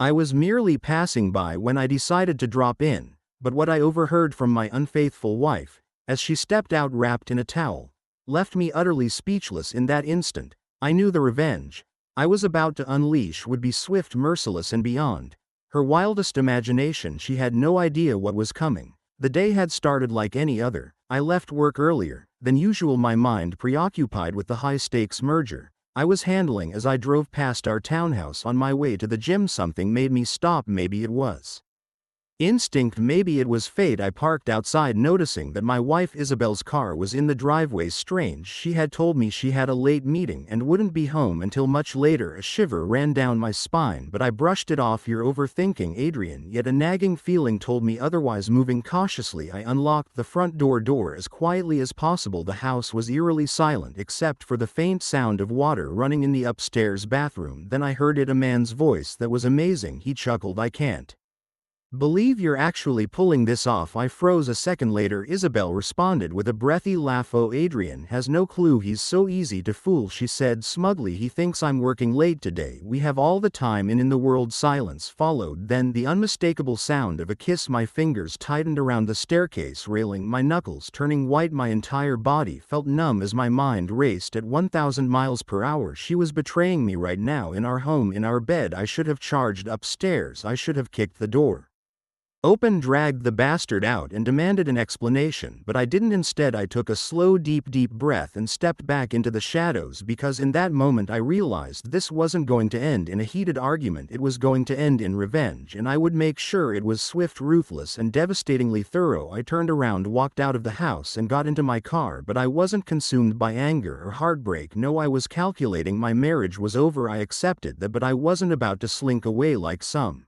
I was merely passing by when I decided to drop in, but what I overheard from my unfaithful wife, as she stepped out wrapped in a towel, left me utterly speechless in that instant. I knew the revenge I was about to unleash would be swift, merciless, and beyond her wildest imagination. She had no idea what was coming. The day had started like any other. I left work earlier than usual, my mind preoccupied with the high-stakes merger I was handling. As I drove past our townhouse on my way to the gym, something made me stop. Maybe it was instinct, maybe it was fate. I parked outside, noticing that my wife Isabel's car was in the driveway. Strange, she had told me she had a late meeting and wouldn't be home until much later. A shiver ran down my spine, but I brushed it off. You're overthinking, Adrian, yet a nagging feeling told me otherwise. Moving cautiously, I unlocked the front door as quietly as possible. The house was eerily silent except for the faint sound of water running in the upstairs bathroom. Then I heard it, a man's voice that was amazing. He chuckled. I can't believe you're actually pulling this off. I froze. A second later, Isabel responded with a breathy laugh. Oh, Adrian has no clue. He's so easy to fool, she said smugly. He thinks I'm working late today. We have all the time in the world. Silence followed, then the unmistakable sound of a kiss. My fingers tightened around the staircase railing, my knuckles turning white. My entire body felt numb as my mind raced at 1,000 miles per hour. She was betraying me right now, in our home, in our bed. I should have charged upstairs. I should have kicked the door open, dragged the bastard out, and demanded an explanation, but I didn't. Instead, I took a slow, deep breath and stepped back into the shadows, because in that moment I realized this wasn't going to end in a heated argument. It was going to end in revenge, and I would make sure it was swift, ruthless, and devastatingly thorough. I turned around, walked out of the house, and got into my car, but I wasn't consumed by anger or heartbreak. No, I was calculating. My marriage was over. I accepted that, but I wasn't about to slink away like some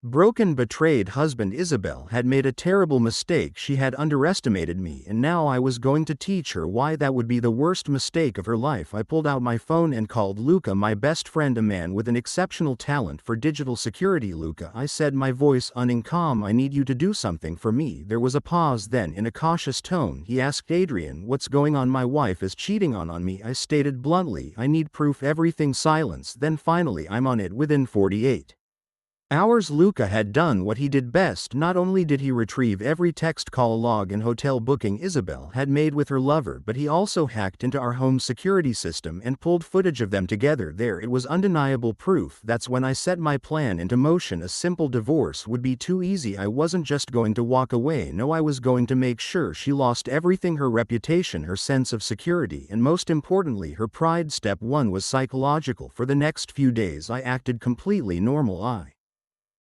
broken, betrayed husband. Isabel had made a terrible mistake. She had underestimated me, and now I was going to teach her why that would be the worst mistake of her life. I pulled out my phone and called Luca, my best friend, a man with an exceptional talent for digital security. Luca, I said, my voice calm, I need you to do something for me. There was a pause, then in a cautious tone he asked, Adrian, what's going on? My wife is cheating on me, I stated bluntly. I need proof. Everything. Silence. Then finally, I'm on it. Within 48 hours, Luca had done what he did best. Not only did he retrieve every text, call log, and hotel booking Isabel had made with her lover, but he also hacked into our home security system and pulled footage of them together. There, it was undeniable proof. That's when I set my plan into motion. A simple divorce would be too easy. I wasn't just going to walk away. No, I was going to make sure she lost everything: her reputation, her sense of security, and most importantly, her pride. Step 1 was psychological. For the next few days I acted completely normal. I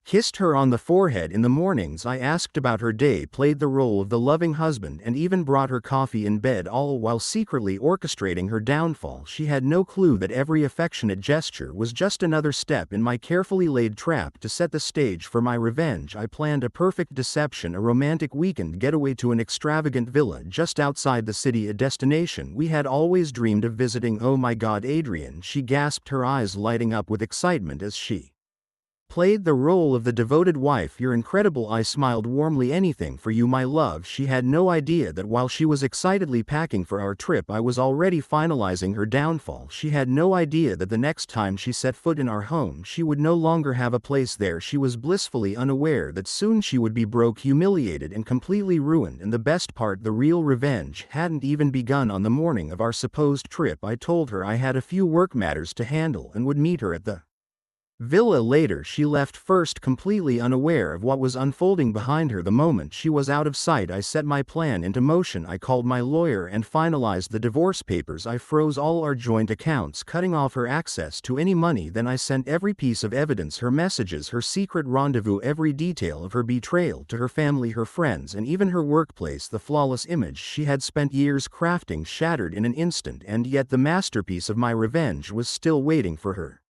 kissed her on the forehead in the mornings. I asked about her day, played the role of the loving husband, and even brought her coffee in bed, all while secretly orchestrating her downfall. She had no clue that every affectionate gesture was just another step in my carefully laid trap to set the stage for my revenge. I planned a perfect deception: a romantic weekend getaway to an extravagant villa just outside the city, a destination we had always dreamed of visiting. Oh my God, Adrian, she gasped, her eyes lighting up with excitement as she played the role of the devoted wife. You're incredible, I smiled warmly. Anything for you, my love. She had no idea that while she was excitedly packing for our trip, I was already finalizing her downfall. She had no idea that the next time she set foot in our home, she would no longer have a place there. She was blissfully unaware that soon she would be broke, humiliated, and completely ruined. And the best part, the real revenge hadn't even begun. On the morning of our supposed trip, I told her I had a few work matters to handle and would meet her at the villa later. She left first, completely unaware of what was unfolding behind her. The moment she was out of sight, I set my plan into motion. I called my lawyer and finalized the divorce papers. I froze all our joint accounts, cutting off her access to any money. Then I sent every piece of evidence, her messages, her secret rendezvous, every detail of her betrayal, to her family, her friends, and even her workplace. The flawless image she had spent years crafting shattered in an instant, and yet the masterpiece of my revenge was still waiting for her.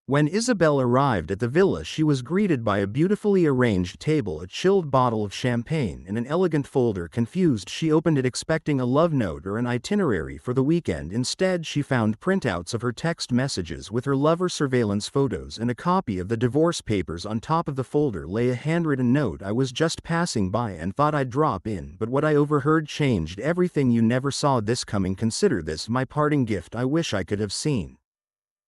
When Isabel arrived at the villa, she was greeted by a beautifully arranged table, a chilled bottle of champagne, and an elegant folder. Confused, she opened it expecting a love note or an itinerary for the weekend. Instead, she found printouts of her text messages with her lover, surveillance photos, and a copy of the divorce papers. On top of the folder lay a handwritten note. I was just passing by and thought I'd drop in, but what I overheard changed everything. You never saw this coming. Consider this my parting gift. I wish I could have seen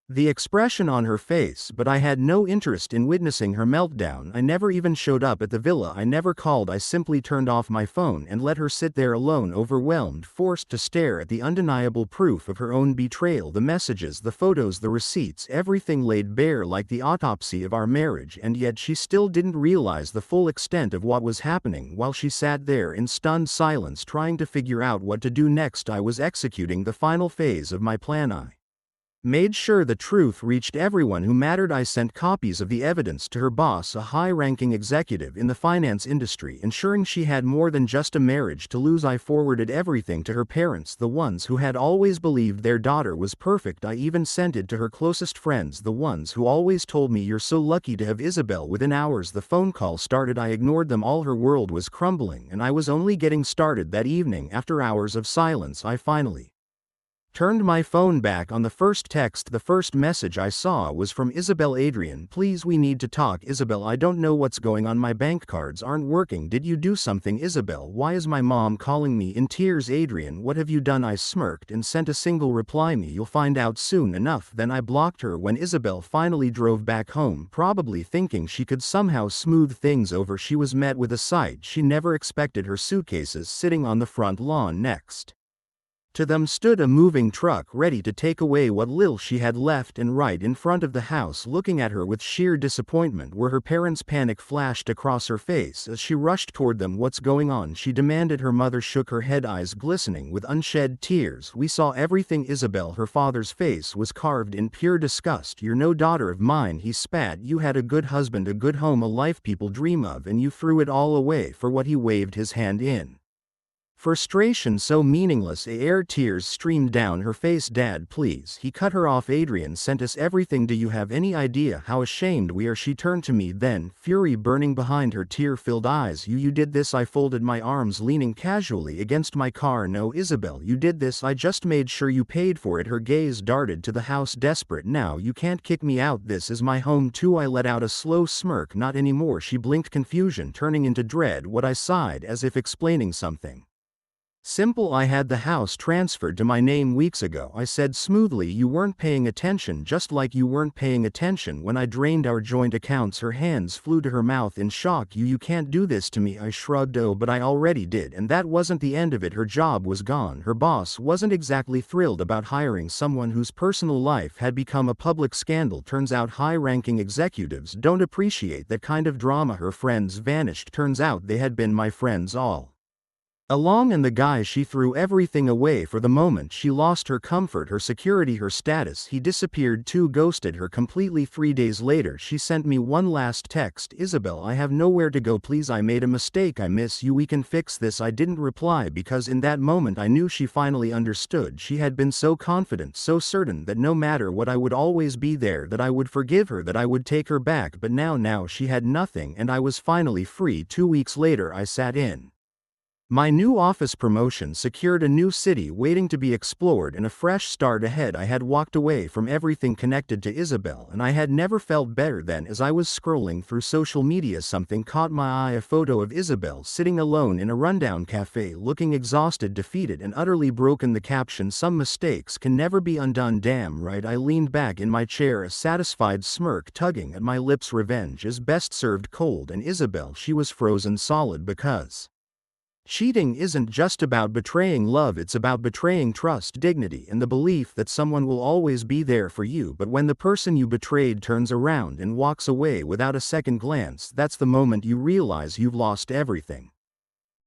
The expression on her face, but I had no interest in witnessing her meltdown. I never even showed up at the villa. I never called. I simply turned off my phone and let her sit there alone, overwhelmed, forced to stare at the undeniable proof of her own betrayal. The messages, the photos, the receipts, everything laid bare like the autopsy of our marriage, and yet she still didn't realize the full extent of what was happening. While she sat there in stunned silence trying to figure out what to do next, I was executing the final phase of my plan. I made sure the truth reached everyone who mattered. I sent copies of the evidence to her boss, a high-ranking executive in the finance industry, ensuring she had more than just a marriage to lose. I forwarded everything to her parents, the ones who had always believed their daughter was perfect. I even sent it to her closest friends, the ones who always told me, "You're so lucky to have Isabel." Within hours the phone call started. I ignored them all. Her world was crumbling, and I was only getting started. That evening, after hours of silence, I finally turned my phone back on. The first text, the first message I saw was from Isabel. "Adrian, please, we need to talk." Isabel, I don't know what's going on. My bank cards aren't working. Did you do something? Isabel, why is my mom calling me? In tears, Adrian, what have you done? I smirked and sent a single reply, "Me, you'll find out soon enough." Then I blocked her. When Isabel finally drove back home, probably thinking she could somehow smooth things over, she was met with a sight she never expected. Her suitcases sitting on the front lawn. Next to them stood a moving truck ready to take away what little she had left, and right in front of the house, looking at her with sheer disappointment, were her parents. Panic flashed across her face as she rushed toward them. "What's going on?" she demanded. Her mother shook her head, eyes glistening with unshed tears. "We saw everything, Isabel." Her father's face was carved in pure disgust. "You're no daughter of mine," he spat. "You had a good husband, a good home, a life people dream of, and you threw it all away for what?" He waved his hand in frustration, so meaningless. Tears streamed down her face. "Dad, please." He cut her off. "Adrian sent us everything. Do you have any idea how ashamed we are?" She turned to me then, fury burning behind her tear-filled eyes. You did this?" I folded my arms, leaning casually against my car. "No, Isabel, you did this. I just made sure you paid for it." Her gaze darted to the house, desperate. "Now you can't kick me out. This is my home too." I let out a slow smirk. "Not anymore." She blinked, confusion turning into dread. "What?" I sighed, as if explaining something simple. "I had the house transferred to my name weeks ago," I said smoothly. "You weren't paying attention, just like you weren't paying attention when I drained our joint accounts." Her hands flew to her mouth in shock. You can't do this to me." I shrugged. "Oh, but I already did." And that wasn't the end of it. Her job was gone. Her boss wasn't exactly thrilled about hiring someone whose personal life had become a public scandal. Turns out high-ranking executives don't appreciate that kind of drama. Her friends vanished. Turns out they had been my friends all along, and the guy she threw everything away for the moment she lost her comfort, her security, her status. He disappeared too, ghosted her completely. 3 days later she sent me one last text: "Isabel, I have nowhere to go. Please, I made a mistake. I miss you. We can fix this." I didn't reply because in that moment I knew she finally understood. She had been so confident, so certain that no matter what I would always be there, that I would forgive her, that I would take her back. But now she had nothing, and I was finally free. 2 weeks later I sat in my new office promotion, secured, a new city waiting to be explored, and a fresh start ahead. I had walked away from everything connected to Isabel, and I had never felt better than. As I was scrolling through social media, something caught my eye: a photo of Isabel sitting alone in a rundown cafe, looking exhausted, defeated, and utterly broken. The caption: "Some mistakes can never be undone." Damn right. I leaned back in my chair, a satisfied smirk tugging at my lips. Revenge is best served cold, and Isabel, she was frozen solid. Because cheating isn't just about betraying love, it's about betraying trust, dignity, and the belief that someone will always be there for you. But when the person you betrayed turns around and walks away without a second glance, that's the moment you realize you've lost everything.